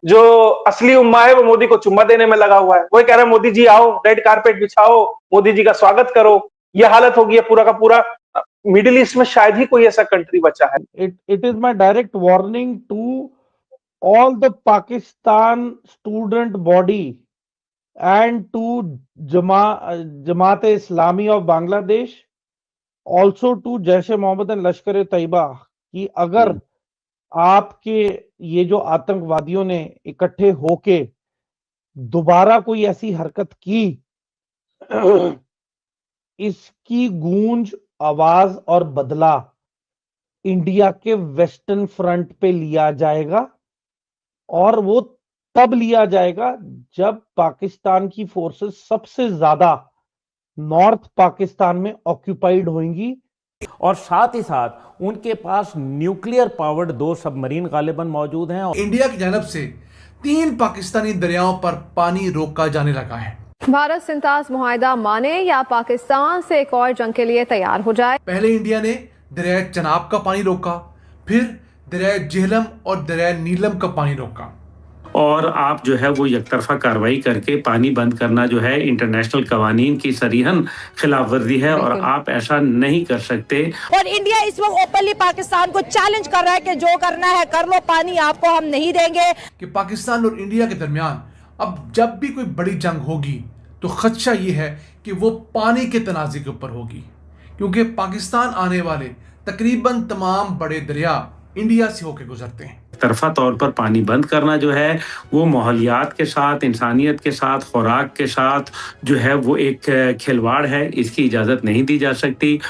जो असली उम्मा है वो मोदी को चुम्मा देने में लगा हुआ है। वो कह रहा है मोदी जी आओ, रेड कारपेट बिछाओ, मोदी जी का स्वागत करो। ये हालत होगी है पूरा का पूरा। मिडिल ईस्ट में शायद ही कोई ऐसा कंट्री बचा है। It is my direct warning to all the Pakistan student body and to Jamaat-e-Islami of Bangladesh, also to Jaish-e-Mohammed and Lashkar-e-Taiba कि अगर आपके ये जो आतंकवादियों ने इकट्ठे होके दोबारा कोई ऐसी हरकत की, इसकी गूंज, आवाज और बदला इंडिया के वेस्टर्न फ्रंट पे लिया जाएगा। और वो तब लिया जाएगा जब पाकिस्तान की फोर्सेस सबसे ज्यादा नॉर्थ पाकिस्तान में ऑक्यूपाइड होंगी और साथ ही साथ उनके पास न्यूक्लियर पावर्ड 2 सबमरीन गालिबन मौजूद हैं। इंडिया की जानब से 3 पाकिस्तानी दरियाओं पर पानी रोका जाने लगा है। भारत सिंतास मुआहिदा माने या पाकिस्तान से एक और जंग के लिए तैयार हो जाए। पहले इंडिया ने दरिया चनाब का पानी रोका, फिर दरिया झेलम और दरिया नीलम का पानी रोका। और आप जो है वो एकतरफा कार्रवाई करके पानी बंद करना जो है इंटरनेशनल कवानीन की सरीहन खिलाफ वर्जी है और आप ऐसा नहीं कर सकते। और इंडिया इस वक्त ओपनली पाकिस्तान को चैलेंज कर रहा है कि जो करना है कर लो, पानी आपको हम नहीं देंगे। कि पाकिस्तान और इंडिया के दरमियान अब जब भी कोई बड़ी जंग होगी तो खदशा ये है कि वो पानी के तनाज़े के ऊपर होगी, क्योंकि पाकिस्तान आने वाले तकरीबन तमाम बड़े दरिया इंडिया से होकर गुजरते हैं। तरफा तौर पर पानी बंद करना जो है वो माहौलियात के साथ, इंसानियत के साथ, खुराक के साथ जो है वो एक खिलवाड़ है, इसकी इजाज़त नहीं दी जा सकती।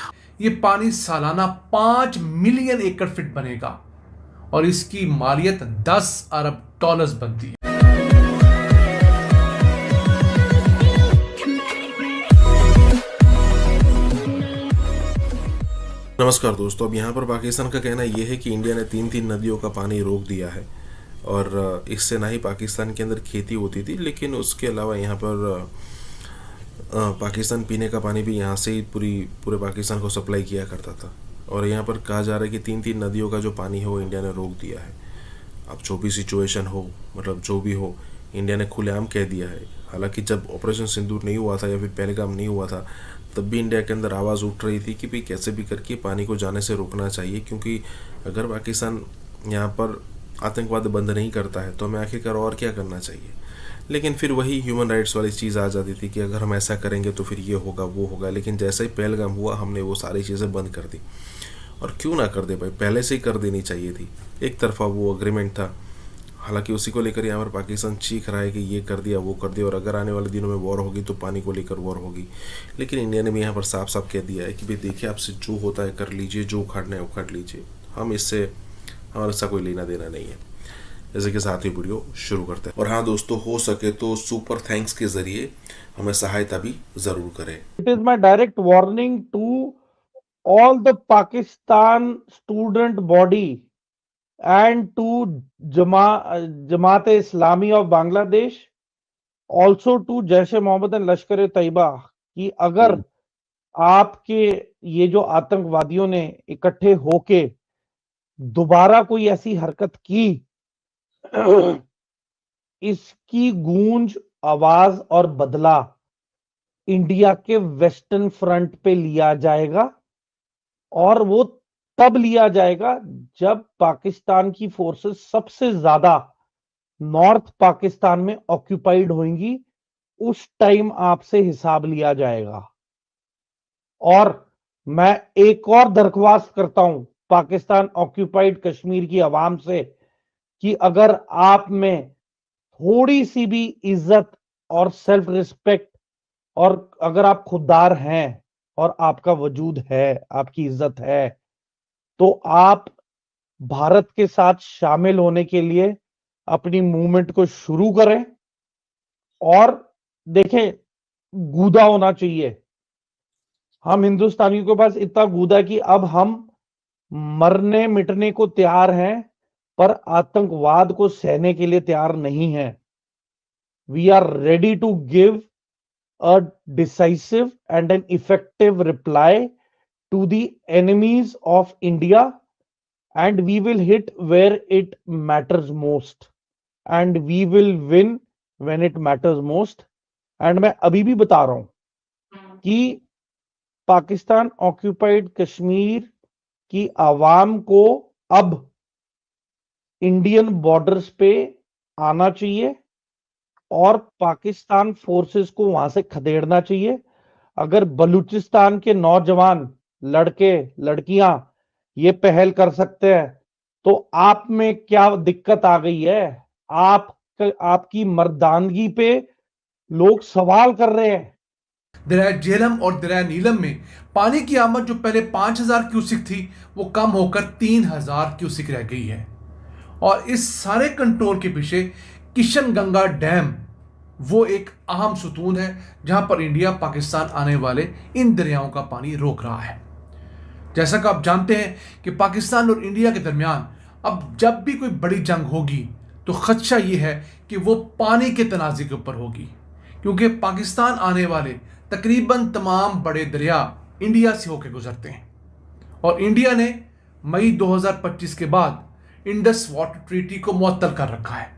ये पानी सालाना 5 मिलियन एकड़ फीट बनेगा और इसकी मालियत 10 अरब डॉलर्स बनती है। नमस्कार दोस्तों, अब यहाँ पर पाकिस्तान का कहना यह है कि इंडिया ने 3 नदियों का पानी रोक दिया है और इससे ना ही पाकिस्तान के अंदर खेती होती थी, लेकिन उसके अलावा यहाँ पर पाकिस्तान पीने का पानी भी यहाँ से ही पूरे पाकिस्तान को सप्लाई किया करता था। और यहाँ पर कहा जा रहा है कि 3 नदियों का जो पानी है वो इंडिया ने रोक दिया है। अब जो भी सिचुएशन हो, मतलब जो भी हो, इंडिया ने खुलेआम कह दिया है। हालांकि जब ऑपरेशन सिंदूर नहीं हुआ था या फिर पहलगाम नहीं हुआ था, तब भी इंडिया के अंदर आवाज़ उठ रही थी कि भाई कैसे भी करके पानी को जाने से रोकना चाहिए, क्योंकि अगर पाकिस्तान यहाँ पर आतंकवाद बंद नहीं करता है तो हमें आखिरकार और क्या करना चाहिए। लेकिन फिर वही ह्यूमन राइट्स वाली चीज़ आ जाती थी कि अगर हम ऐसा करेंगे तो फिर ये होगा वो होगा। लेकिन जैसे ही पहलगाम हुआ हमने वो सारी चीज़ें बंद कर दी। और क्यों ना कर दे भाई, पहले से ही कर देनी चाहिए थी। एक तरफा वो अग्रीमेंट था, हालांकि उसी को लेकर यहाँ पर पाकिस्तान चीख रहा है कि ये कर दिया वो कर दिया और अगर आने वाले दिनों में वॉर होगी तो पानी को लेकर वॉर होगी। लेकिन इंडिया ने भी यहाँ पर साफ साफ कह दिया है कि भाई देखिए, आपसे जो होता है कर लीजिए, जो उखाड़ना है उखाड़ लीजिए, हम इससे हमारा इसका कोई लेना देना नहीं है। जैसे कि साथ ही वीडियो शुरू करते हैं। और हाँ दोस्तों, हो सके तो सुपर थैंक्स के जरिए हमें सहायता भी जरूर करें। It is my direct warning to all the Pakistan student body and to Jamaat-e-Islami of Bangladesh, also to Jaish-e-Mohammed and Lashkar-e-Taiba कि अगर आपके ये जो आतंकवादियों ने इकट्ठे होके दोबारा कोई ऐसी हरकत की, इसकी गूंज, आवाज और बदला इंडिया के वेस्टर्न फ्रंट पे लिया जाएगा। और वो तब लिया जाएगा जब पाकिस्तान की फोर्सेस सबसे ज्यादा नॉर्थ पाकिस्तान में ऑक्यूपाइड होंगी, उस टाइम आपसे हिसाब लिया जाएगा। और मैं एक और दरख्वास्त करता हूं पाकिस्तान ऑक्यूपाइड कश्मीर की आवाम से कि अगर आप में थोड़ी सी भी इज्जत और सेल्फ रिस्पेक्ट, और अगर आप खुददार हैं और आपका वजूद है, आपकी इज्जत है, तो आप भारत के साथ शामिल होने के लिए अपनी मूवमेंट को शुरू करें। और देखें, गूदा होना चाहिए। हम हिंदुस्तानियों के पास इतना गूदा कि अब हम मरने मिटने को तैयार हैं, पर आतंकवाद को सहने के लिए तैयार नहीं हैं। We are ready to give a decisive and an effective reply to the enemies of India, and we will hit where it matters most. And we will win when it matters most. And मैं अभी भी बता रहा हूं कि Pakistan occupied Kashmir की आवाम को अब इंडियन बॉर्डर्स पे आना चाहिए और पाकिस्तान फोर्सेस को वहां से खदेड़ना चाहिए। अगर बलूचिस्तान के नौजवान लड़के लड़कियां ये पहल कर सकते हैं तो आप में क्या दिक्कत आ गई है? आपकी मर्दानगी पे लोग सवाल कर रहे हैं। दरिया झेलम और दरिया नीलम में पानी की आमद जो पहले 5000 क्यूसिक थी वो कम होकर 3000 क्यूसिक रह गई है। और इस सारे कंट्रोल के पीछे किशन गंगा डैम वो एक अहम सुतून है जहां पर इंडिया पाकिस्तान आने वाले इन दरियाओं का पानी रोक रहा है। जैसा कि आप जानते हैं कि पाकिस्तान और इंडिया के दरमियान अब जब भी कोई बड़ी जंग होगी तो खदशा ये है कि वो पानी के तनाज़े के ऊपर होगी, क्योंकि पाकिस्तान आने वाले तकरीबन तमाम बड़े दरिया इंडिया से होकर गुजरते हैं और इंडिया ने मई 2025 के बाद इंडस वाटर ट्रीटी को मुअत्तल कर रखा है।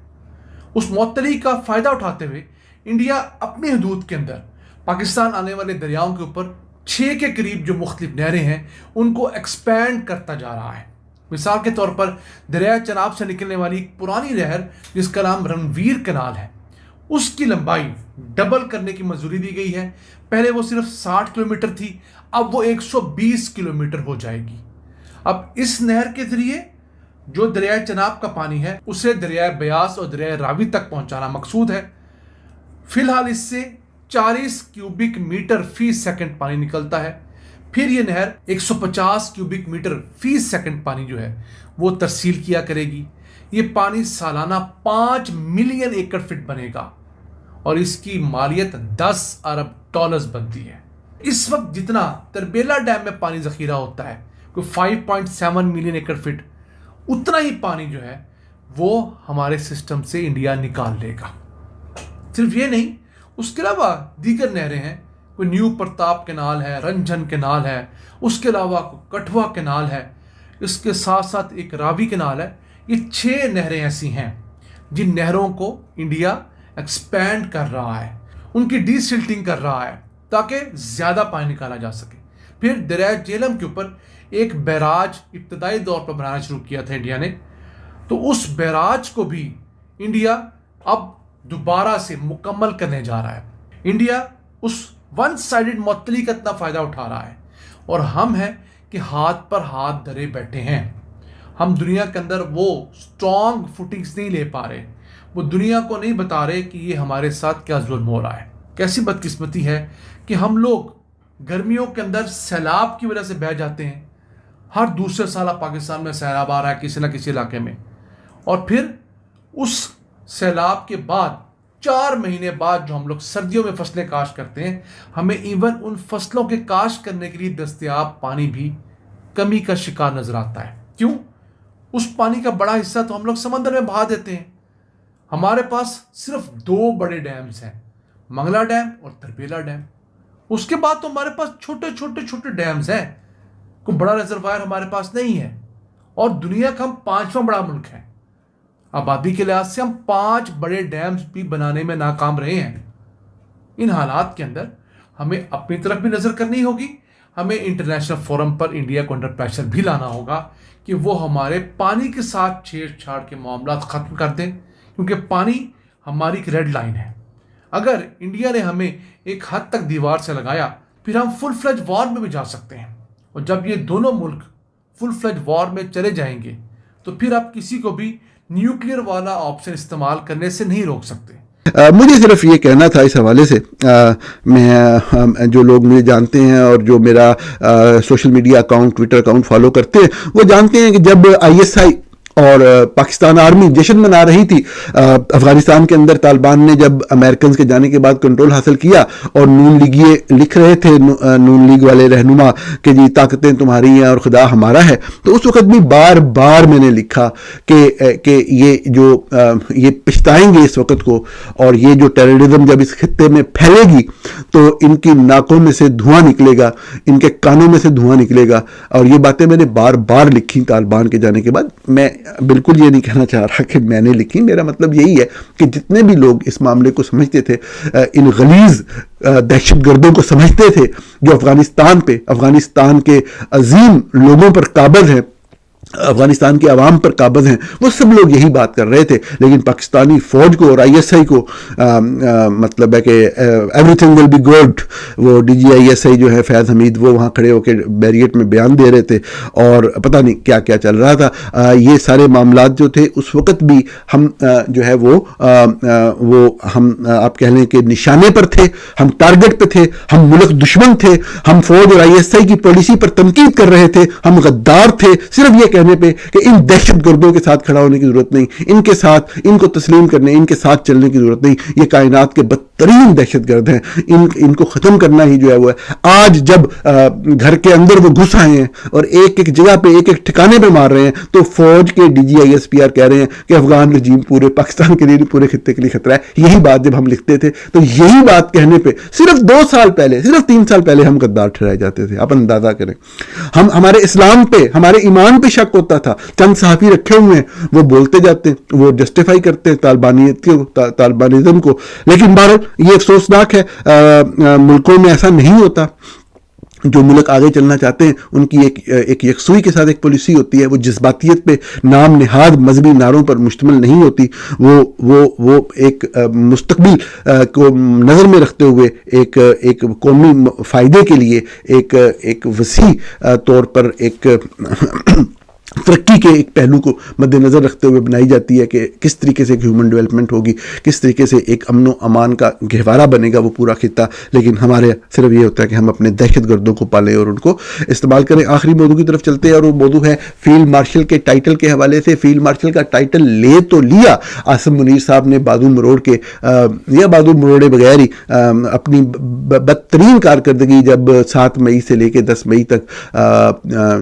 उस मुअत्तली का फ़ायदा उठाते हुए इंडिया अपनी हदूद के अंदर पाकिस्तान आने वाले दरियाओं के ऊपर 6 के करीब जो मुख्तलिफ नहरें हैं उनको एक्सपैंड करता जा रहा है। मिसाल के तौर पर दरिया चनाब से निकलने वाली एक पुरानी नहर जिसका नाम रणवीर कनाल है, उसकी लंबाई डबल करने की मंजूरी दी गई है। पहले वो सिर्फ 60 किलोमीटर थी, अब वो 120 किलोमीटर हो जाएगी। अब इस नहर के जरिए जो दरिया चनाब का पानी है उसे दरिया ब्यास और दरिया रावी तक पहुंचाना मकसूद है। फिलहाल इससे 40 क्यूबिक मीटर फी सेकंड पानी निकलता है। फिर ये नहर 150 क्यूबिक मीटर फी सेकंड पानी जो है वो तरसील किया करेगी। ये पानी सालाना 5 मिलियन एकड़ फीट बनेगा और इसकी मालियत 10 अरब डॉलर्स बनती है। इस वक्त जितना तरबेला डैम में पानी जखीरा होता है कोई 5.7 मिलियन एकड़ फीट, उतना ही पानी जो है वो हमारे सिस्टम से इंडिया निकाल लेगा। सिर्फ ये नहीं, उसके अलावा दीगर नहरें हैं, कोई न्यू प्रताप कैनाल है, रंजन कैनाल है, उसके अलावा कठुआ कैनाल है, इसके साथ साथ एक रावी कैनाल है। ये 6 नहरें ऐसी हैं जिन नहरों को इंडिया एक्सपैंड कर रहा है, उनकी डीसिल्टिंग कर रहा है ताकि ज़्यादा पानी निकाला जा सके। फिर दरिया झेलम के ऊपर एक बैराज इब्तदाई दौर पर बनाना शुरू किया था इंडिया ने, तो उस बैराज को भी इंडिया अब दोबारा से मुकम्मल करने जा रहा है। इंडिया उस वन साइडेड मुअत्तली का इतना फ़ायदा उठा रहा है और हम हैं कि हाथ पर हाथ धरे बैठे हैं। हम दुनिया के अंदर वो स्ट्रॉन्ग फुटिंग्स नहीं ले पा रहे, वो दुनिया को नहीं बता रहे कि ये हमारे साथ क्या जुल्म हो रहा है। कैसी बदकिस्मती है कि हम लोग गर्मियों के अंदर सैलाब की वजह से बह जाते हैं। हर दूसरे साल पाकिस्तान में सैलाब आ रहा है किसी न किसी इलाके में, और फिर उस सैलाब के बाद 4 महीने बाद जो हम लोग सर्दियों में फसलें काश्त करते हैं, हमें इवन उन फसलों के काश्त करने के लिए दस्तयाब पानी भी कमी का शिकार नजर आता है। क्यों? उस पानी का बड़ा हिस्सा तो हम लोग समंदर में बहा देते हैं। हमारे पास सिर्फ 2 बड़े डैम्स हैं, मंगला डैम और तरबेला डैम। उसके बाद तो हमारे पास छोटे छोटे डैम्स हैं, कोई बड़ा रिजर्वायर हमारे पास नहीं है। और दुनिया का हम 5वां बड़ा मुल्क है, आबादी के लिहाज से हम 5 बड़े डैम्स भी बनाने में नाकाम रहे हैं। इन हालात के अंदर हमें अपनी तरफ भी नज़र करनी होगी, हमें इंटरनेशनल फोरम पर इंडिया को अंडर प्रेशर भी लाना होगा कि वो हमारे पानी के साथ छेड़छाड़ के मामला ख़त्म कर दें, क्योंकि पानी हमारी एक रेड लाइन है। अगर इंडिया ने हमें एक हद तक दीवार से लगाया फिर हम फुल फ्लेज वॉर में भी जा सकते हैं, और जब ये दोनों मुल्क फुल फ्लेज वॉर में चले जाएंगे तो फिर आप किसी को भी न्यूक्लियर वाला ऑप्शन इस्तेमाल करने से नहीं रोक सकते। मुझे सिर्फ ये कहना था इस हवाले से, मैं जो लोग मुझे जानते हैं और जो मेरा social media account, Twitter account follow करते हैं, वो जानते हैं कि जब ISI और पाकिस्तान आर्मी जश्न मना रही थी अफगानिस्तान के अंदर, तालिबान ने जब अमेरिकन के जाने के बाद कंट्रोल हासिल किया और नून लीगिए लिख रहे थे, नून लीग वाले रहनुमा कि जी ताकतें तुम्हारी हैं और खुदा हमारा है, तो उस वक्त भी बार बार मैंने लिखा कि ये पछताएंगे इस वक्त को, और ये जो टेररिज्म जब इस खित्ते में फैलेगी तो इनकी नाकों में से धुआं निकलेगा, इनके कानों में से धुआं निकलेगा। और ये बातें मैंने बार बार लिखी तालिबान के जाने के बाद। मैं बिल्कुल ये नहीं कहना चाह रहा कि मैंने लिखी, मेरा मतलब यही है कि जितने भी लोग इस मामले को समझते थे, इन गलीज दहशतगर्दों को समझते थे जो अफगानिस्तान के अजीम लोगों पर काबिज हैं, अफगानिस्तान के अवाम पर काबिज हैं, वो सब लोग यही बात कर रहे थे। लेकिन पाकिस्तानी फ़ौज को और ISI को मतलब है कि एवरीथिंग विल बी गुड, वो DGISI जो है फैज़ हमीद, वो वहाँ खड़े होकर बैरियट में बयान दे रहे थे और पता नहीं क्या क्या चल रहा था। ये सारे मामलात जो थे उस वक़्त भी हम जो है वो हम आप कह लें कि निशाने पर थे, हम टारगेट पे थे, हम मुल्क दुश्मन थे, हम फ़ौज और ISI की पॉलिसी पर तनकीद कर रहे थे, हम गद्दार थे, सिर्फ ये कहने पे कि इन दहशतगर्दों के साथ खड़ा होने की जरूरत नहीं, इनके साथ, इनको तस्लीम करने, इनके साथ चलने की जरूरत नहीं, ये कायनात के बदतरीन दहशतगर्द हैं, इनको खत्म करना ही जो है वो है। आज जब घर के अंदर वो घुस आए हैं और एक एक जगह पे, एक एक ठिकाने पे मार रहे हैं, तो फौज के DG ISPR कह रहे हैं कि अफगान रजीम पूरे पाकिस्तान के लिए, पूरे खित्ते के लिए खतरा है। यही बात जब हम लिखते थे तो यही बात कहने पे सिर्फ 2 साल पहले, सिर्फ 3 साल पहले हम गद्दार ठहराए जाते थे। आप अंदाजा करें, हम हमारे इस्लाम पे, हमारे ईमान पे शक होता था, चंद सहाफ़ी रखे हुए हैं, वो बोलते जाते हैं, वो जस्टिफाई करते हैं तालिबानिज्म को। लेकिन बहरहाल ये अफसोसनाक है, मुल्कों में ऐसा नहीं होता। जो मुल्क आगे चलना चाहते हैं उनकी एक यकसुई के साथ एक पॉलिसी होती है, वो जज्बातियत पे, नाम निहाद मजहबी नारों पर मुश्तमिल नहीं होती, वो एक मुस्तकबिल को नज़र में रखते हुए एक कौमी फ़ायदे के लिए एक वसी तौर पर एक तरक्की के एक पहलू को मद्देनज़र रखते हुए बनाई जाती है कि किस तरीके से ह्यूमन डेवलपमेंट होगी, किस तरीके से एक अमन व अमान का गहवारा बनेगा वो पूरा खित्ता। लेकिन हमारे सिर्फ ये होता है कि हम अपने दहशतगर्दों को पालें और उनको इस्तेमाल करें। आखिरी मौजू की तरफ चलते हैं और वो मौजू है फील्ड मार्शल के टाइटल के हवाले से। फील्ड मार्शल का टाइटल ले तो लिया आसिम मुनीर साहब ने बाजू मरोड़ के, या बाजू मरोड़े बगैर ही अपनी बदतरीन कारकर्दगी जब 7 मई से लेकर 10 मई तक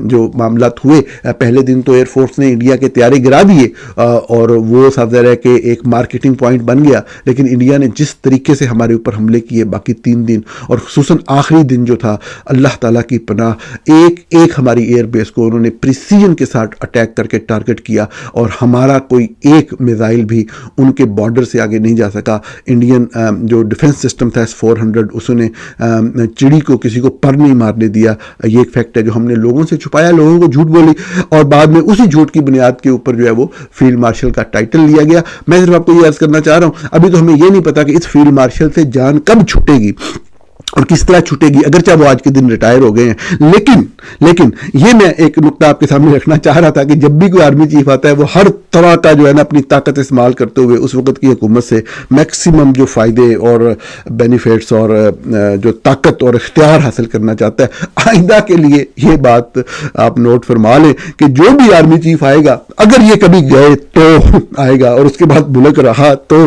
जो मामलात हुए, पहले दिन तो एयरफोर्स ने इंडिया के तैयारे गिरा दिए और वो साफ ज़ाहिर है कि एक मार्केटिंग पॉइंट बन गया। लेकिन इंडिया ने जिस तरीके से हमारे ऊपर हमले किए बाकी 3 दिन और खुसूसन आखिरी दिन जो था, अल्लाह ताला की पनाह, एक हमारी एयरबेस को उन्होंने प्रिसीजन के साथ अटैक करके टारगेट किया और हमारा कोई एक मिसाइल भी उनके बॉर्डर से आगे नहीं जा सका। इंडियन जो डिफेंस सिस्टम था S-400, उसने चिड़ी को, किसी को पर नहीं मारने दिया। ये एक फैक्ट है जो हमने लोगों से छुपाया, लोगों को झूठ बोली और बाद में उसी झूठ की बुनियाद के ऊपर जो है वो फील्ड मार्शल का टाइटल लिया गया। मैं सिर्फ आपको ये अर्ज करना चाह रहा हूं, अभी तो हमें ये नहीं पता कि इस फील्ड मार्शल से जान कब छूटेगी और किस तरह छूटेगी, अगरचे वो आज के दिन रिटायर हो गए हैं। लेकिन ये मैं एक नुक्ता आपके सामने रखना चाह रहा था कि जब भी कोई आर्मी चीफ आता है वो हर तरह का जो है ना अपनी ताकत इस्तेमाल करते हुए उस वक्त की हुकूमत से मैक्सिमम जो फ़ायदे और बेनिफिट्स और जो ताकत और इख्तियार हासिल करना चाहता है। आइंदा के लिए ये बात आप नोट फरमा लें कि जो भी आर्मी चीफ आएगा, अगर ये कभी गए तो आएगा और उसके बाद मुल्क रहा तो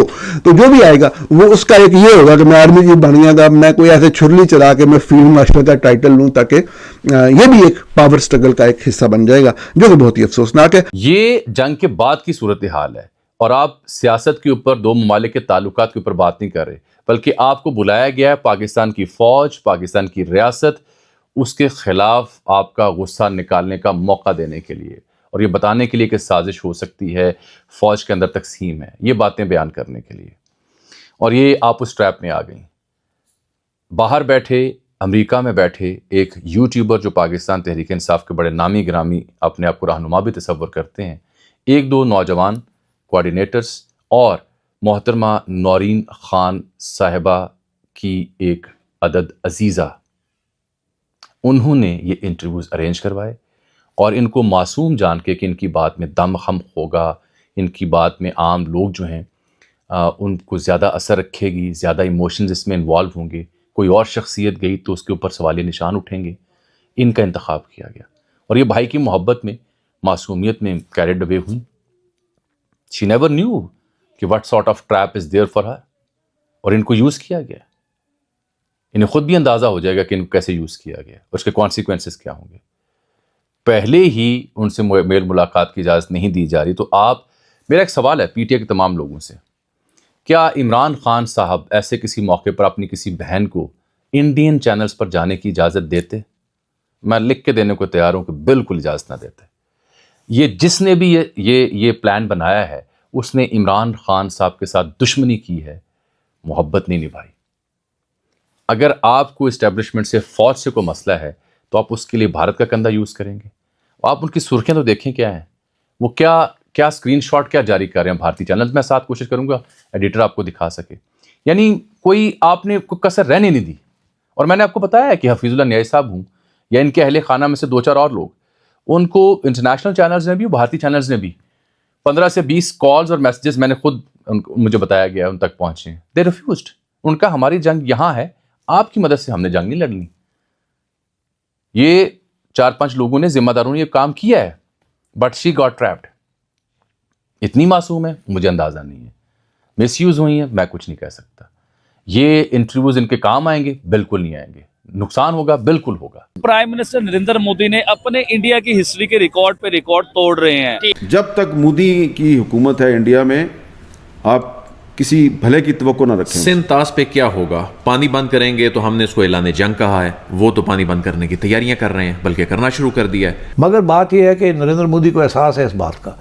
जो भी आएगा वो उसका एक ये होगा कि मैं आर्मी चीफ बन गया था, मैं कोई ऐसे छुरली चला के मैं फील्ड मार्शल का टाइटल लूं, ताकि ये भी एक पावर स्ट्रगल का एक हिस्सा बन जाएगा, जो कि बहुत ही अफसोसनाक है। ये जंग के बाद की सूरत हाल है और आप सियासत के ऊपर, 2 ममालिक के ताल्लुकात के ऊपर बात नहीं कर रहे, बल्कि आपको बुलाया गया है पाकिस्तान की फौज, पाकिस्तान की रियासत, उसके खिलाफ आपका गुस्सा निकालने का मौका देने के लिए और ये बताने के लिए कि साजिश हो सकती है, फौज के अंदर तकसीम है, ये बातें बयान करने के लिए। और ये आप उस ट्रैप में आ गई। बाहर बैठे, अमेरिका में बैठे एक यूट्यूबर जो पाकिस्तान तहरीक इंसाफ के बड़े नामी गिरामी अपने आप को रहनुमा भी तस्वर करते हैं, 1-2 नौजवान कोऑर्डिनेटर्स और मोहतरमा नौरीन खान साहिबा की एक अदद अजीज़ा, उन्होंने ये इंटरव्यूज़ अरेंज करवाए और इनको मासूम जान के कि इनकी बात में दम खम होगा, इनकी बात में आम लोग जो हैं उनको ज़्यादा असर रखेगी, ज़्यादा इमोशंस इसमें इन्वॉल्व होंगे, कोई और शख्सियत गई तो उसके ऊपर सवालिया निशान उठेंगे, इनका इंतखाब किया गया। और ये भाई की मोहब्बत में, मासूमियत में कैरिड अवे हुई। शी नेवर न्यू कि what sort of trap is there for her, और इनको यूज़ किया गया। इन्हें खुद भी अंदाज़ा हो जाएगा कि इनको कैसे यूज़ किया गया, उसके कॉन्सिक्वेंसेस क्या होंगे। पहले ही उनसे मेल मुलाकात की इजाज़त नहीं दी जा रही। तो आप, मेरा एक सवाल है PTI के तमाम लोगों से, क्या इमरान खान साहब ऐसे किसी मौके पर अपनी किसी बहन को इंडियन चैनल्स पर जाने की इजाज़त देते? मैं लिख के देने को तैयार हूं कि बिल्कुल इजाज़त ना देते। ये जिसने भी ये प्लान बनाया है उसने इमरान खान साहब के साथ दुश्मनी की है, मोहब्बत नहीं निभाई। अगर आपको इस्टेब्लिशमेंट से, फौज से कोई मसला है तो आप उसके लिए भारत का कंधा यूज़ करेंगे। आप उनकी सुर्खियां तो देखें क्या हैं, वो क्या स्क्रीनशॉट क्या जारी कर रहे हैं भारतीय चैनल। मैं साथ कोशिश करूंगा एडिटर आपको दिखा सके। यानी आपने कोई कसर रहने नहीं दी। और मैंने आपको बताया है कि हफीजुल्लाह न्याई साहब हूँ या इनके अहले खाना में से 2-4 और लोग, उनको इंटरनेशनल चैनल्स ने भी, भारतीय चैनल्स ने भी 15 से 20 कॉल्स और मैसेजेस मैंने खुद मुझे बताया गया उन तक पहुंचे। दे रिफ्यूज्ड। उनका हमारी जंग यहाँ है, आपकी मदद से हमने जंग नहीं लड़नी। ये 4-5 लोगों ने, जिम्मेदारों ने ये काम किया है, बट शी गॉट ट्रैप्ड। इतनी मासूम है, मुझे अंदाजा नहीं है। मिसयूज हुई है, मैं कुछ नहीं कह सकता। ये इंटरव्यूज इनके काम आएंगे? बिल्कुल नहीं आएंगे। नुकसान होगा? बिल्कुल होगा। प्राइम मिनिस्टर नरेंद्र मोदी ने अपने इंडिया की हिस्ट्री के रिकॉर्ड पे रिकॉर्ड तोड़ रहे हैं। जब तक मोदी की हुकूमत है इंडिया में, आप किसी भले की तवक्को ना रखें। सिंतास पे क्या होगा? पानी बंद करेंगे तो हमने उसको ऐलान जंग कहा है, वो तो पानी बंद करने की तैयारियां कर रहे हैं, बल्कि करना शुरू कर दिया है। मगर बात यह है कि नरेंद्र मोदी को एहसास है इस बात का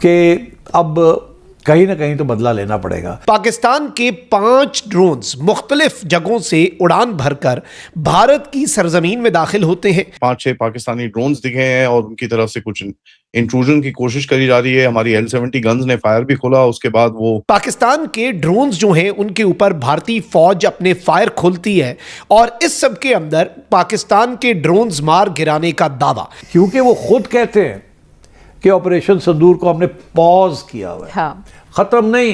कि अब कहीं ना कहीं तो बदला लेना पड़ेगा। पाकिस्तान के 5 ड्रोन्स मुख्तलिफ जगहों से उड़ान भरकर भारत की सरजमीन में दाखिल होते हैं। 5-6 पाकिस्तानी ड्रोन्स दिखे हैं और उनकी तरफ से कुछ इंट्रूजन की कोशिश करी जा रही है। हमारी L-70 गन्स ने फायर भी खोला, उसके बाद वो पाकिस्तान के ड्रोन्स जो हैं उनके ऊपर भारतीय फौज अपने फायर खोलती है और इस सब के अंदर पाकिस्तान के ड्रोन्स मार गिराने का दावा, क्योंकि वो खुद कहते हैं कि ऑपरेशन सिंदूर को हमने पॉज किया हुआ है। हाँ। खत्म नहीं,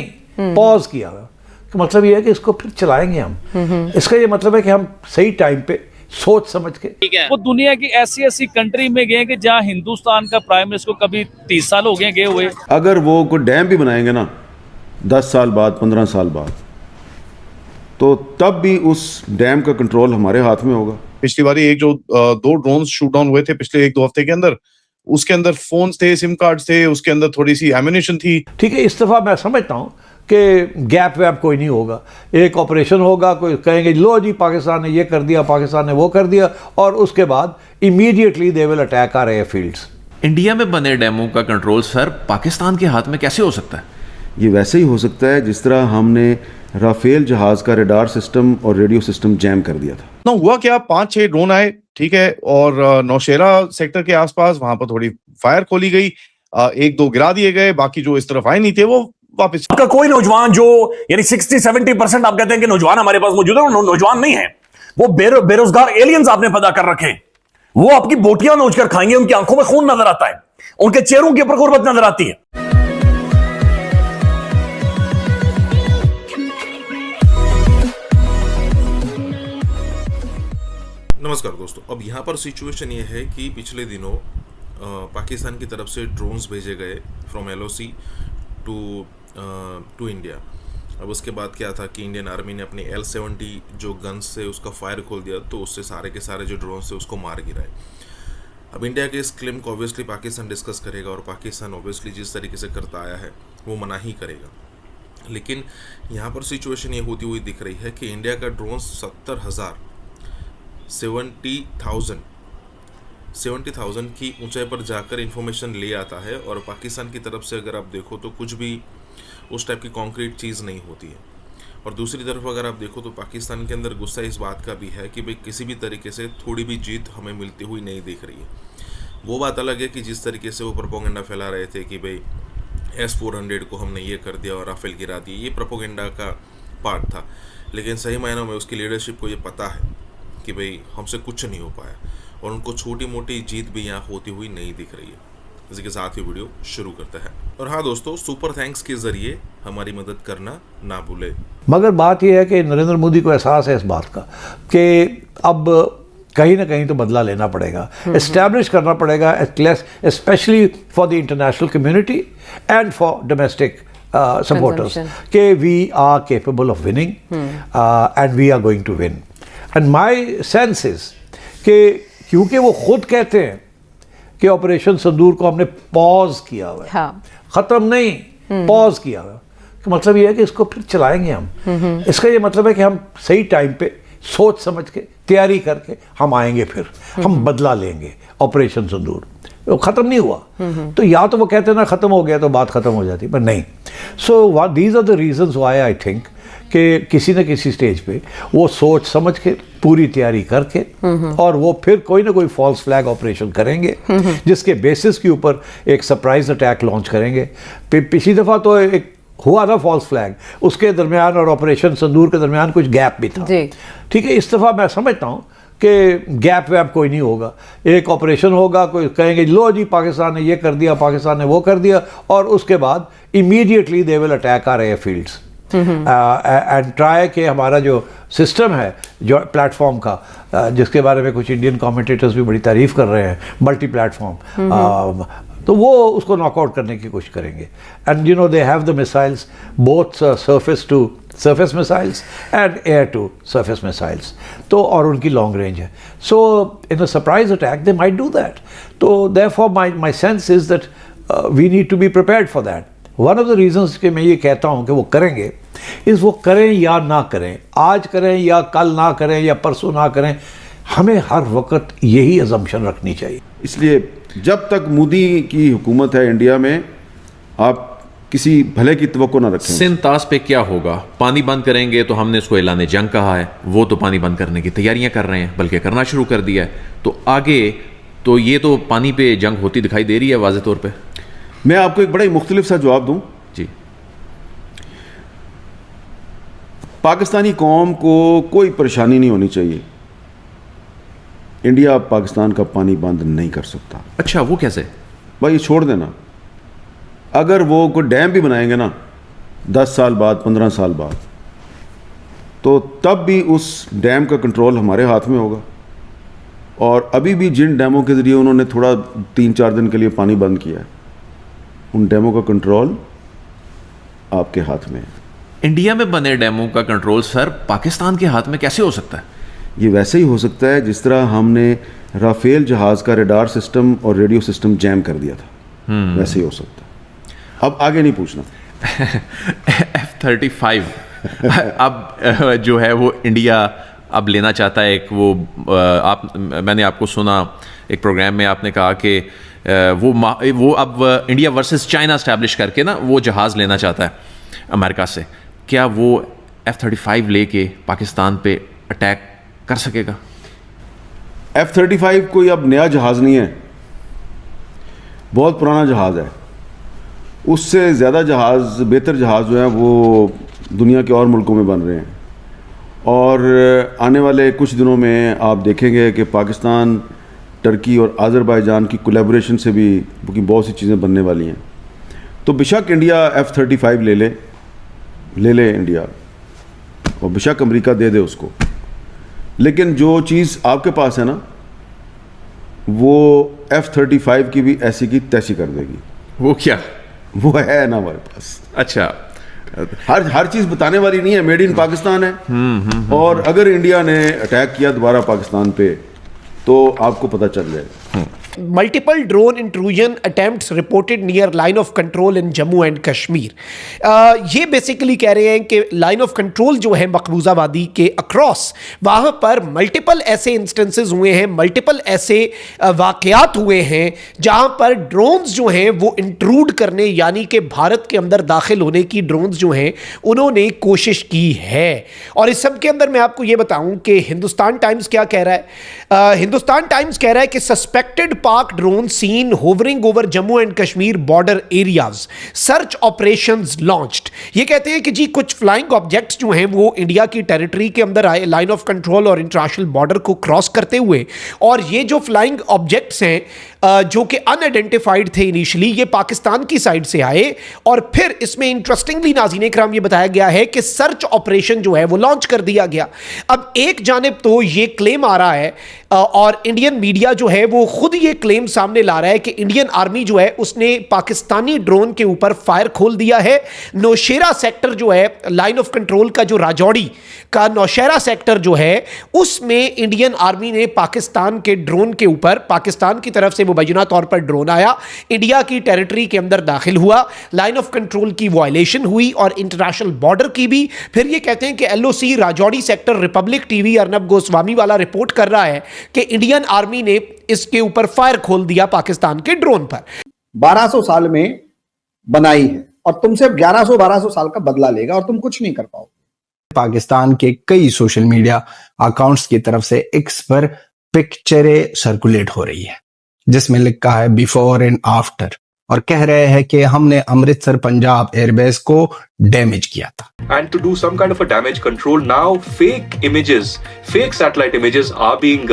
पॉज किया हुआ है। तो मतलब ये है कि इसको फिर चलाएंगे हम। इसका ये मतलब है कि हम सही टाइम पे सोच समझ के। वो दुनिया की ऐसी कंट्री में गए कि जहां हिंदुस्तान का प्राइम मिनिस्टर को कभी 30 साल हो गए हुए। अगर वो कोई डैम भी बनाएंगे ना 10 साल बाद, 15 साल बाद, तो तब भी उस डैम का कंट्रोल हमारे हाथ में होगा। पिछली बारी एक जो 2 ड्रोन शूट डाउन हुए थे पिछले 1-2 हफ्ते के अंदर, उसके अंदर फोन्स थे, सिम कार्ड्स थे, उसके अंदर थोड़ी सी एम्युनिशन थी। ठीक है, इस दफा मैं समझता हूँ कि गैप वैप कोई नहीं होगा। एक ऑपरेशन होगा, कोई कहेंगे लो जी पाकिस्तान ने ये कर दिया, पाकिस्तान ने वो कर दिया, और उसके बाद immediately they will attack our airfields. India में बने डैमों का कंट्रोल सर पाकिस्तान के हाथ में कैसे हो सकता है? ये वैसे ही हो सकता है जिस तरह हमने राफेल जहाज का रडार सिस्टम और रेडियो सिस्टम जैम कर दिया था। ना हुआ क्या, 5-6 ड्रोन आए, ठीक है, और नौशेरा सेक्टर के आसपास वहां पर थोड़ी फायर खोली गई, 1-2 गिरा दिए गए, बाकी जो इस तरफ आए नहीं थे वो वापस। आपका कोई नौजवान जो यानी 60-70% आप कहते हैं कि नौजवान हमारे पास मौजूद है, वो नौजवान नहीं है, वो बेरोजगार एलियंस आपने पैदा कर रखे। वो आपकी बोटियां नोच कर खाएंगे, उनकी आंखों में खून नजर आता है, उनके चेहरों के ऊपर गुर्बत नजर आती है। नमस्कार दोस्तों, अब यहाँ पर सिचुएशन ये है कि पिछले दिनों पाकिस्तान की तरफ से ड्रोन्स भेजे गए फ्रॉम LOC टू इंडिया। अब उसके बाद क्या था कि इंडियन आर्मी ने अपनी L-70 जो गन्स से उसका फायर खोल दिया, तो उससे सारे के सारे जो ड्रोन से उसको मार गिराए। अब इंडिया के इस क्लेम को ऑब्वियसली पाकिस्तान डिस्कस करेगा और पाकिस्तान ऑब्वियसली जिस तरीके से करता आया है वो मना ही करेगा। लेकिन यहाँ पर सिचुएशन ये होती हुई दिख रही है कि इंडिया का ड्रोन 70,000 की ऊंचाई पर जाकर इंफॉर्मेशन ले आता है, और पाकिस्तान की तरफ से अगर आप देखो तो कुछ भी उस टाइप की कॉन्क्रीट चीज़ नहीं होती है। और दूसरी तरफ अगर आप देखो तो पाकिस्तान के अंदर गुस्सा इस बात का भी है कि भाई किसी भी तरीके से थोड़ी भी जीत हमें मिलती हुई नहीं दिख रही है। वो बात अलग है कि जिस तरीके से वो प्रोपोगेंडा फैला रहे थे कि भाई S-400 को हमने ये कर दिया और राफेल गिरा दिए, ये प्रोपोगेंडा का पार्ट था। लेकिन सही मायनों में उसकी लीडरशिप को ये पता है कि भाई हमसे कुछ नहीं हो पाया, और उनको छोटी मोटी जीत भी यहाँ होती हुई नहीं दिख रही है। इसी के साथ ही वीडियो शुरू करते हैं। और हाँ दोस्तों, सुपर थैंक्स के जरिए हमारी मदद करना ना भूले। मगर बात यह है कि नरेंद्र मोदी को एहसास है इस बात का कि अब कहीं ना कहीं तो बदला लेना पड़ेगा, एस्टैब्लिश करना पड़ेगा, specially for the international community and for domestic supporters, कि we are capable of winning and we are going to win. And my sense is कि क्योंकि वो खुद कहते हैं कि ऑपरेशन सिंदूर को हमने पॉज किया हुआ है। हाँ। खत्म नहीं, पॉज किया हुआ है। तो मतलब ये है कि इसको फिर चलाएंगे हम। इसका ये मतलब है कि हम सही टाइम पे सोच समझ के तैयारी करके हम आएंगे, फिर हम बदला लेंगे ऑपरेशन सिंदूर। वो ख़त्म नहीं हुआ। तो या तो वो कहते ना ख़त्म हो गया तो बात ख़त्म हो जाती, पर नहीं। So these are the reasons why I think कि किसी न किसी स्टेज पे वो सोच समझ के पूरी तैयारी करके और वो फिर कोई ना कोई फॉल्स फ्लैग ऑपरेशन करेंगे जिसके बेसिस के ऊपर एक सरप्राइज अटैक लॉन्च करेंगे। पिछली दफ़ा तो एक हुआ था फॉल्स फ्लैग, उसके दरमियान और ऑपरेशन संदूर के दरमियान कुछ गैप भी था, ठीक है। इस दफ़ा मैं समझता हूँ कि गैप वैप कोई नहीं होगा, एक ऑपरेशन होगा, कोई कहेंगे लो जी पाकिस्तान ने ये कर दिया, पाकिस्तान ने वो कर दिया, और उसके बाद immediately they will attack our airfields and try कि हमारा जो सिस्टम है जो प्लेटफॉर्म का, जिसके बारे में कुछ इंडियन कमेंटेटर्स भी बड़ी तारीफ कर रहे हैं, मल्टी प्लेटफॉर्म, तो वो उसको नॉकआउट करने की कोशिश करेंगे। And you know they have the missiles both surface to surface missiles and air to surface missiles, तो और उनकी लॉन्ग रेंज है। So in a surprise attack they might do that. तो therefore my sense is that we need to be prepared for that. One of the reasons कि मैं ये कहता हूँ कि वो करेंगे इस वो करें या ना करें, आज करें या कल ना करें या परसों ना करें, हमें हर वक्त यही अजम्पशन रखनी चाहिए। इसलिए जब तक मोदी की हुकूमत है इंडिया में, आप किसी भले की तवक्को ना रखें। सिंतास पे क्या होगा? पानी बंद करेंगे तो हमने उसको ऐलान जंग कहा है, वो तो पानी बंद करने की तैयारियां कर रहे हैं, बल्कि करना शुरू कर दिया है। तो आगे तो ये तो पानी पे जंग होती दिखाई दे रही है वाज़े तौर पे। मैं आपको एक बड़ा ही मुख्तलिफ सा जवाब दूं जी। पाकिस्तानी कौम को कोई परेशानी नहीं होनी चाहिए, इंडिया पाकिस्तान का पानी बंद नहीं कर सकता। अच्छा, वो कैसे? भाई ये छोड़ देना, अगर वो कोई डैम भी बनाएंगे ना 10 साल बाद 15 साल बाद, तो तब भी उस डैम का कंट्रोल हमारे हाथ में होगा। और अभी भी जिन डैमों के ज़रिए उन्होंने थोड़ा 3-4 दिन के लिए पानी बंद किया है, उन डैमों का कंट्रोल आपके हाथ में है। इंडिया में बने डैमों का कंट्रोल सर पाकिस्तान के हाथ में कैसे हो सकता है? ये वैसे ही हो सकता है जिस तरह हमने राफेल जहाज़ का रडार सिस्टम और रेडियो सिस्टम जैम कर दिया था, वैसे ही हो सकता है। अब आगे नहीं पूछना। F-35 अब जो है वो इंडिया अब लेना चाहता है। एक वो मैंने आपको सुना एक प्रोग्राम में, आपने कहा कि वो अब इंडिया वर्सेस चाइना एस्टैब्लिश करके ना वो जहाज़ लेना चाहता है अमेरिका से। क्या वो F-35 लेके पाकिस्तान पे अटैक कर सकेगा? F-35 कोई अब नया जहाज़ नहीं है, बहुत पुराना जहाज़ है। उससे ज़्यादा जहाज़, बेहतर जहाज़ जो है वो दुनिया के और मुल्कों में बन रहे हैं। और आने वाले कुछ दिनों में आप देखेंगे कि पाकिस्तान, टर्की और आज़रबाईजान की कोलैबोरेशन से भी बहुत सी चीज़ें बनने वाली हैं। तो बेशक इंडिया F-35 ले ले इंडिया, और बेशक अमेरिका दे दे उसको, लेकिन जो चीज़ आपके पास है ना, वो F-35 की भी ऐसी की तैसी कर देगी। वो क्या? वो है ना हमारे पास। अच्छा, हर चीज़ बताने वाली नहीं है, मेड इन पाकिस्तान है। और अगर इंडिया ने अटैक किया दोबारा पाकिस्तान पे, तो आपको पता चल जाएगा। Multiple drone intrusion attempts reported near line of control in Jammu and Kashmir. ये बेसिकली कह रहे हैं कि लाइन ऑफ कंट्रोल जो है मकबूजा वादी के अक्रॉस, वहाँ पर मल्टीपल ऐसे इंस्टेंसेस हुए हैं, मल्टीपल ऐसे वाक़यात हुए हैं जहाँ पर ड्रोन्स जो हैं वो इंट्रूड करने, यानी कि भारत के अंदर दाखिल होने की ड्रोन्स जो हैं उन्होंने कोशिश की है। और इस सब के अंदर मैं आपको ये बताऊँ कि हिंदुस्तान टाइम्स क्या कह रहा है। हिंदुस्तान टाइम्स कह रहा है कि suspected Pak drone seen hovering over Jammu and Kashmir border areas, search operations launched. ये कहते हैं कि जी कुछ फ्लाइंग ऑब्जेक्ट्स जो हैं वो इंडिया की टेरिटरी के अंदर आए, लाइन ऑफ कंट्रोल और इंटरनेशनल बॉर्डर को क्रॉस करते हुए, और ये जो फ्लाइंग ऑब्जेक्ट्स हैं जो कि अनआइडेंटिफाइड थे इनिशियली, ये पाकिस्तान की साइड से आए। और फिर इसमें इंटरेस्टिंगली नाज़रीन इकराम ये बताया गया है कि सर्च ऑपरेशन जो है वो लॉन्च कर दिया गया। अब एक जानिब तो ये क्लेम आ रहा है और इंडियन मीडिया जो है वो खुद ये क्लेम सामने ला रहा है कि इंडियन आर्मी जो है उसने पाकिस्तानी ड्रोन के ऊपर फायर खोल दिया है। नौशेरा सेक्टर जो है, लाइन ऑफ कंट्रोल का जो राजौड़ी का नौशेरा सेक्टर जो है, उसमें इंडियन आर्मी ने पाकिस्तान के ड्रोन के ऊपर, पाकिस्तान की तरफ से मुबैना तौर पर ड्रोन आया, इंडिया की टेरिटरी के अंदर दाखिल हुआ, लाइन ऑफ कंट्रोल की वायलेशन हुई और इंटरनेशनल बॉर्डर की भी। फिर ये कहते हैं कि LOC Rajouri sector, Republic TV Arnab Goswami वाला रिपोर्ट कर रहा है कि इंडियन आर्मी ने इसके ऊपर फायर खोल दिया पाकिस्तान के ड्रोन पर। 1200 साल में बनाई है और तुमसे 1100-1200 साल का बदला लेगा और तुम कुछ नहीं कर पाओगे। पाकिस्तान के कई सोशल मीडिया अकाउंट्स की तरफ से एक्स पर पिक्चरें सर्कुलेट हो रही है जिसमें लिखा है बिफोर एंड आफ्टर और कह रहे हैं कि हमने अमृतसर पंजाब एयरबेस को डैमेज किया था। And to do some kind of a damage control, now fake images, fake satellite images are being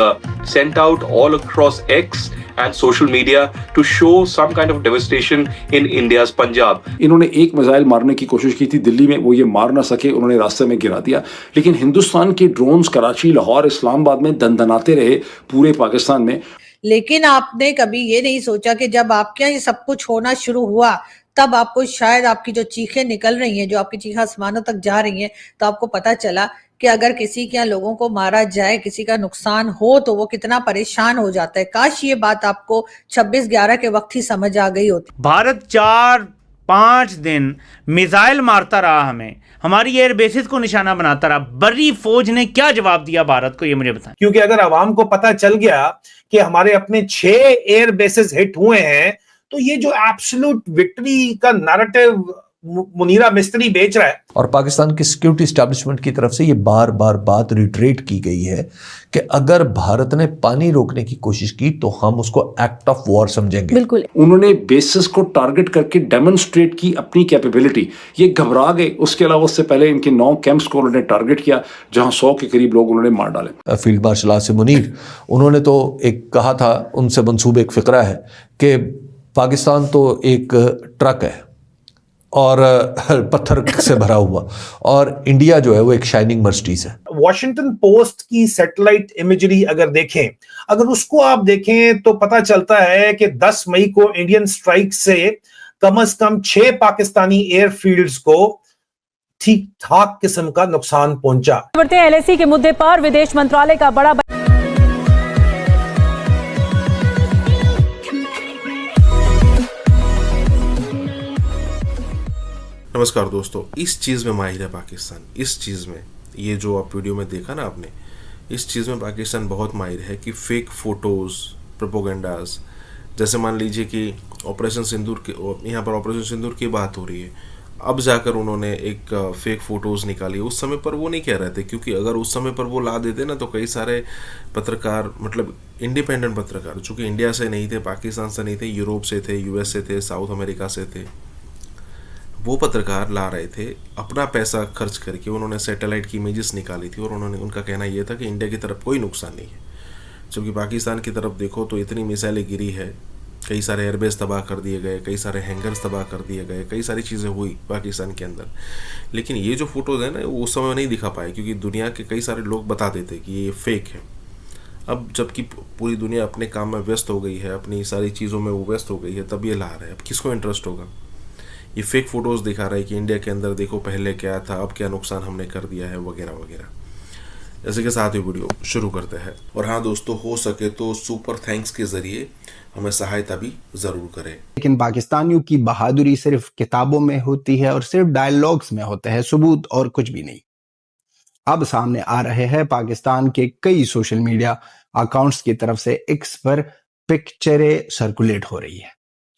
sent out all across X and social media to show some kind of devastation in India's Punjab. इन्होंने एक missile मारने की कोशिश की थी दिल्ली में, वो ये मार ना सके, उन्होंने रास्ते में गिरा दिया। लेकिन हिंदुस्तान के ड्रोन्स कराची, लाहौर, इस्लामाबाद में दंदनाते रहे पूरे पाकिस्तान में। लेकिन आपने कभी ये नहीं सोचा कि जब आपके यहाँ ये सब कुछ होना शुरू हुआ तब आपको शायद आपकी जो चीखें निकल रही हैं, जो आपकी चीखें आसमानों तक जा रही हैं, तो आपको पता चला कि अगर किसी के यहाँ लोगों को मारा जाए, किसी का नुकसान हो तो वो कितना परेशान हो जाता है। काश ये बात आपको 26/11 के वक्त ही समझ आ गई होती। भारत 4-5 दिन मिसाइल मारता रहा, हमारी एयर बेसिस को निशाना बनाता रहा। बर्री फौज ने क्या जवाब दिया भारत को, ये मुझे बताएं। क्योंकि अगर आवाम को पता चल गया कि हमारे अपने 6 एयर बेसेस हिट हुए हैं तो ये जो एब्सोल्यूट विक्ट्री का नैरेटिव मुनीरा मिस्त्री बेच रहा है, और पाकिस्तान की सिक्योरिटी एस्टैब्लिशमेंट की तरफ से ये बार बार बात रिट्रेट की गई है कि अगर भारत ने पानी रोकने की कोशिश की तो हम उसको एक्ट ऑफ वॉर समझेंगे। बिल्कुल, उन्होंने बेसिस को टारगेट करके डेमोन्स्ट्रेट की अपनी कैपेबिलिटी। ये घबरा गए। उसके अलावा उससे पहले इनके 9 कैंप्स को उन्होंने टारगेट किया जहां 100 के करीब लोग उन्होंने मार डाले। फील्ड मार्शल आसिम मुनीर, उन्होंने तो एक कहा था, उनसे मंसूब एक फिक्रा है कि पाकिस्तान तो एक ट्रक है और पत्थर से भरा हुआ, और इंडिया जो है वो एक शाइनिंग मर्सिडीज है। वॉशिंगटन पोस्ट की सैटेलाइट इमेजरी अगर देखें, अगर उसको आप देखें तो पता चलता है कि 10 मई को इंडियन स्ट्राइक से कम 6 पाकिस्तानी एयरफील्ड्स को ठीक ठाक किस्म का नुकसान पहुंचा। LAC के मुद्दे पर विदेश मंत्रालय का बड़ा नमस्कार दोस्तों, इस चीज़ में माहिर है पाकिस्तान। इस चीज़ में, ये जो आप वीडियो में देखा ना आपने, इस चीज़ में पाकिस्तान बहुत माहिर है कि फेक फ़ोटोज़, प्रोपोगंडाज, जैसे मान लीजिए कि ऑपरेशन सिंदूर के, यहाँ पर ऑपरेशन सिंदूर की बात हो रही है, अब जाकर उन्होंने एक फेक फ़ोटोज़ निकाली। उस समय पर वो नहीं कह रहे थे, क्योंकि अगर उस समय पर वो ला देते ना तो कई सारे पत्रकार, मतलब इंडिपेंडेंट पत्रकार जो कि इंडिया से नहीं थे, पाकिस्तान से नहीं थे, यूरोप से थे, US से थे, साउथ अमेरिका से थे, वो पत्रकार ला रहे थे अपना पैसा खर्च करके। उन्होंने सैटेलाइट की इमेजेस निकाली थी और उनका कहना यह था कि इंडिया की तरफ कोई नुकसान नहीं है, जबकि पाकिस्तान की तरफ देखो तो इतनी मिसाइलें गिरी है, कई सारे एयरबेस तबाह कर दिए गए, कई सारे हैंगर्स तबाह कर दिए गए, कई सारी चीज़ें हुई पाकिस्तान के अंदर। लेकिन ये जो फोटोज़ हैं ना, वो उस समय नहीं दिखा पाए क्योंकि दुनिया के कई सारे लोग बता देते कि ये फेक है। अब जबकि पूरी दुनिया अपने काम में व्यस्त हो गई है, अपनी सारी चीज़ों में वो व्यस्त हो गई है, तब ये ला रहा है। अब किसको इंटरेस्ट होगा? ये फेक फ़ोटोज़ दिखा रहा है कि इंडिया के अंदर देखो पहले क्या था, अब क्या नुकसान हमने कर दिया है, वगैरह वगैरह। ऐसे के साथ ही वीडियो शुरू करते हैं। और हाँ दोस्तों, हो सके तो सुपर थैंक्स के ज़रिए हमें सहायता भी ज़रूर करें। लेकिन पाकिस्तानियों की बहादुरी सिर्फ किताबों में होती है और सिर्फ डायलॉग्स में होते हैं, सबूत और कुछ भी नहीं। अब सामने आ रहे हैं पाकिस्तान के कई सोशल मीडिया अकाउंट्स की तरफ से एक्स पर पिक्चरें सर्कुलेट हो रही है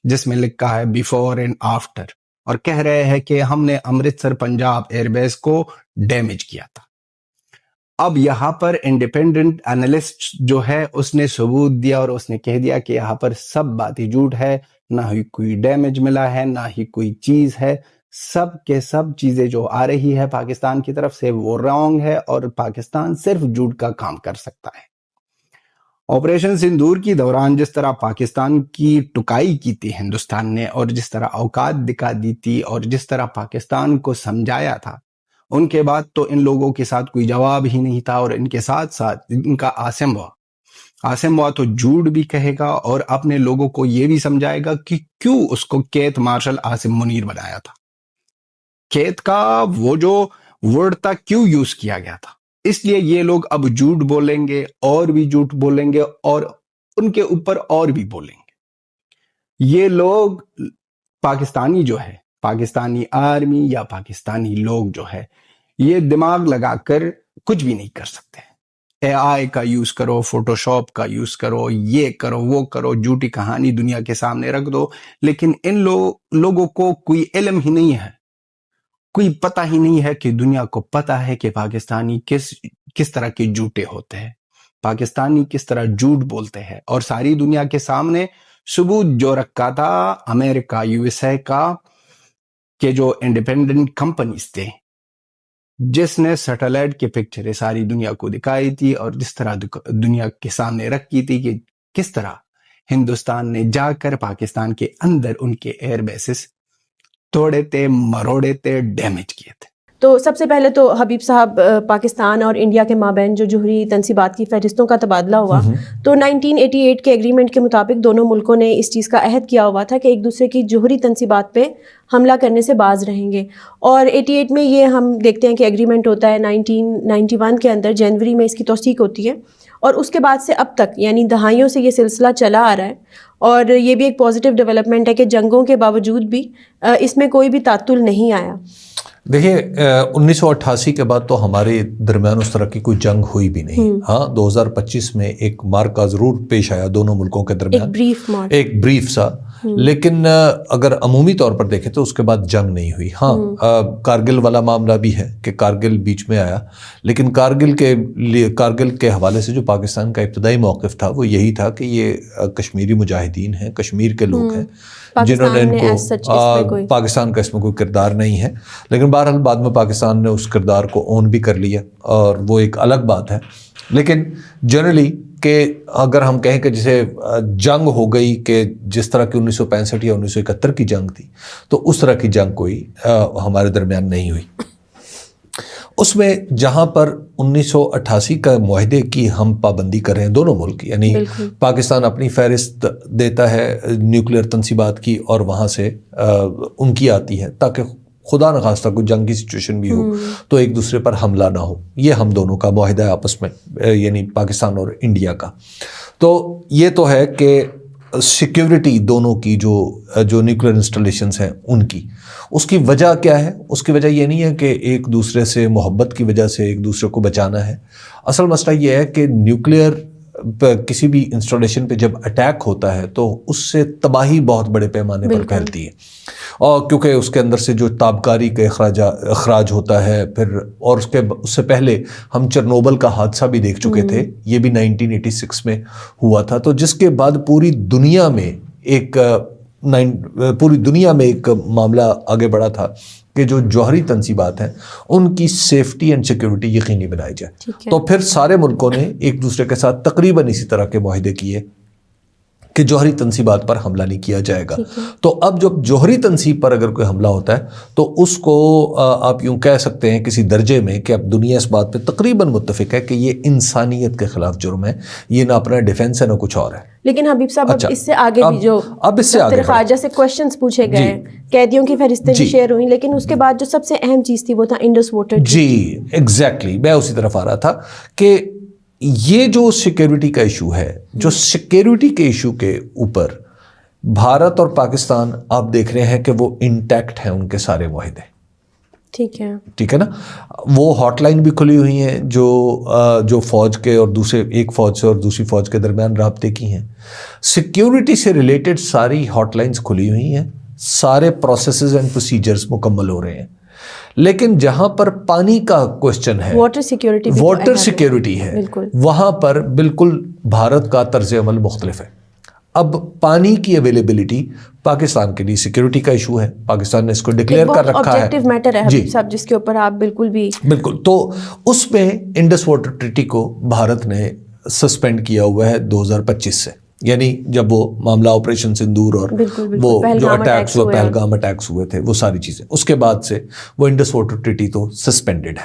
जिसमें लिखा है बिफोर एंड आफ्टर, और कह रहे हैं कि हमने अमृतसर पंजाब एयरबेस को डैमेज किया था। अब यहाँ पर इंडिपेंडेंट एनालिस्ट जो है उसने सबूत दिया और उसने कह दिया कि यहाँ पर सब बात ही झूठ है, ना ही कोई डैमेज मिला है, ना ही कोई चीज है। सब के सब चीजें जो आ रही है पाकिस्तान की तरफ से वो रॉन्ग है और पाकिस्तान सिर्फ झूठ का काम कर सकता है। ऑपरेशन सिंदूर की दौरान जिस तरह पाकिस्तान की टुकाई की थी हिंदुस्तान ने, और जिस तरह औकात दिखा दी थी, और जिस तरह पाकिस्तान को समझाया था, उनके बाद तो इन लोगों के साथ कोई जवाब ही नहीं था। और इनके साथ साथ इनका आसिम हुआ तो झूठ भी कहेगा और अपने लोगों को यह भी समझाएगा कि क्यों उसको कैद मार्शल आसिम मुनीर बनाया था। कैद का वो जो वर्ड था क्यों यूज किया गया था, इसलिए ये लोग अब झूठ बोलेंगे और भी झूठ बोलेंगे और उनके ऊपर और भी बोलेंगे। ये लोग पाकिस्तानी जो है, पाकिस्तानी आर्मी या पाकिस्तानी लोग जो है, ये दिमाग लगाकर कुछ भी नहीं कर सकते। AI का यूज करो, फोटोशॉप का यूज करो, ये करो वो करो, झूठी कहानी दुनिया के सामने रख दो, लेकिन इन लोगों को कोई इल्म ही नहीं है, कोई पता ही नहीं है कि दुनिया को पता है कि पाकिस्तानी किस तरह के झूठे होते हैं, पाकिस्तानी किस तरह झूठ बोलते हैं। और सारी दुनिया के सामने सबूत जो रखा था अमेरिका, यूएसए का के जो इंडिपेंडेंट कंपनीज थे, जिसने सैटेलाइट की पिक्चरें सारी दुनिया को दिखाई थी और जिस तरह दुनिया के सामने रखी थी कि किस तरह हिंदुस्तान ने जाकर पाकिस्तान के अंदर उनके एयर बेसिस तोड़े थे, मरोड़े थे, डैमेज किए थे। तो सबसे पहले तो हबीब साहब, पाकिस्तान और इंडिया के माबैन जो जोहरी तनसीबात की फहरिस्तों का तबादला हुआ, तो 1988 के एग्रीमेंट के मुताबिक दोनों मुल्कों ने इस चीज़ का अहद किया हुआ था कि एक दूसरे की जोहरी तनसीबात पे हमला करने से बाज रहेंगे। और 88 में ये हम देखते हैं कि एग्रीमेंट होता है, 1991 के अंदर जनवरी में इसकी तौसीक होती है, और उसके बाद से अब तक यानी दहाइयों से ये सिलसिला चला आ रहा है। और ये भी एक पॉजिटिव डेवलपमेंट है कि जंगों के बावजूद भी इसमें कोई भी तातुल नहीं आया। देखिए 1988 के बाद तो हमारे दरमियान उस तरह की कोई जंग हुई भी नहीं। हाँ, 2025 में एक मार्का जरूर पेश आया दोनों मुल्कों के दरमियान, एक ब्रीफ सा, लेकिन अगर अमूमी तौर पर देखें तो उसके बाद जंग नहीं हुई। हाँ, कारगिल वाला मामला भी है कि कारगिल बीच में आया, लेकिन कारगिल के हवाले से जो पाकिस्तान का इब्तदाई मौक़िफ़ था वो यही था कि ये कश्मीरी मुजाहिदीन हैं, कश्मीर के लोग हैं, जिन्होंने इनको पाकिस्तान का इसमें कोई किरदार नहीं है। लेकिन बहरहाल बाद में पाकिस्तान ने उस किरदार को ओन भी कर लिया और वो एक अलग बात है। लेकिन जनरली कि अगर हम कहें कि जैसे जंग हो गई कि जिस तरह की 1965 या 1971 की जंग थी, तो उस तरह की जंग कोई हमारे दरमियान नहीं हुई। उसमें जहाँ पर 1988 का मुआहदे की हम पाबंदी कर रहे हैं दोनों मुल्क, यानी पाकिस्तान अपनी फहरिस्त देता है न्यूक्लियर तनसीबात की और वहाँ से उनकी आती है, ताकि खुदा न खास्ता कोई जंग की सिचुएशन भी हो तो एक दूसरे पर हमला ना हो। ये हम दोनों का मुआहदा है आपस में, यानी पाकिस्तान और इंडिया का। तो ये तो है कि सिक्योरिटी दोनों की जो न्यूक्लियर इंस्टॉलेशंस हैं उनकी, उसकी वजह क्या है? उसकी वजह ये नहीं है कि एक दूसरे से मोहब्बत की वजह से एक दूसरे को बचाना है। असल मसला ये है कि न्यूक्लियर किसी भी इंस्टॉलेशन पे जब अटैक होता है तो उससे तबाही बहुत बड़े पैमाने पर फैलती है, और क्योंकि उसके अंदर से जो ताबकारी के अखराज होता है, फिर और उससे पहले हम चेरनोबिल का हादसा भी देख चुके थे, ये भी 1986 में हुआ था। तो जिसके बाद पूरी दुनिया में एक मामला आगे बढ़ा था कि जो जौहरी तनसीबात हैं उनकी सेफ्टी एंड सिक्योरिटी यकीनी बनाई जाए। तो फिर सारे मुल्कों ने एक दूसरे के साथ तकरीबन इसी तरह के मुआहदे किए कि जौहरी तनसीबात पर हमला नहीं किया जाएगा। तो अब जब जौहरी तनसीब पर अगर कोई हमला होता है तो उसको आप यूं कह सकते हैं किसी दर्जे में कि अब दुनिया इस बात पे तकरीबन मुत्तफिक है कि ये इंसानियत के खिलाफ जुर्म है, ये ना अपना डिफेंस है ना कुछ और है। लेकिन हबीब साहब, अब इससे आगे भी जो खारजा से क्वेश्चंस पूछे गए, कैदियों की फहरिस्तें भी शेयर हुई, लेकिन उसके बाद जो सबसे अहम चीज़ थी वो था इंडस वाटर। जी एग्जैक्टली, मैं उसी तरफ आ रहा था कि ये जो सिक्योरिटी का इशू है, जो सिक्योरिटी के इशू के ऊपर भारत और पाकिस्तान आप देख रहे हैं कि वो इंटैक्ट हैं उनके सारे मुआहदे। ठीक है ना। वो हॉटलाइन भी खुली हुई हैं जो फौज के और एक फौज से और दूसरी फौज के दरमियान राब्ते की हैं। सिक्योरिटी से रिलेटेड सारी हॉटलाइंस खुली हुई हैं, सारे प्रोसेसेस एंड प्रोसीजर्स मुकम्मल हो रहे हैं। लेकिन जहां पर पानी का क्वेश्चन है, वाटर सिक्योरिटी है, वहां पर बिल्कुल भारत का तर्ज अमल मुख्तलिफ है। अब पानी की अवेलेबिलिटी पाकिस्तान के लिए सिक्योरिटी का इशू है, पाकिस्तान ने इसको डिक्लेयर कर रखा है, ऑब्जेक्टिव मैटर है हबीब साहब, जिसके ऊपर आप बिल्कुल तो उसमें इंडस वाटर ट्रीटी को भारत ने सस्पेंड किया हुआ है 2025 से, यानी जब वो मामला ऑपरेशन सिंदूर और वो जो अटैक्स हुए, पहलगाम अटैक्स हुए थे, वो सारी चीजें, उसके बाद से वो इंडस वाटर ट्रीटी तो सस्पेंडेड है।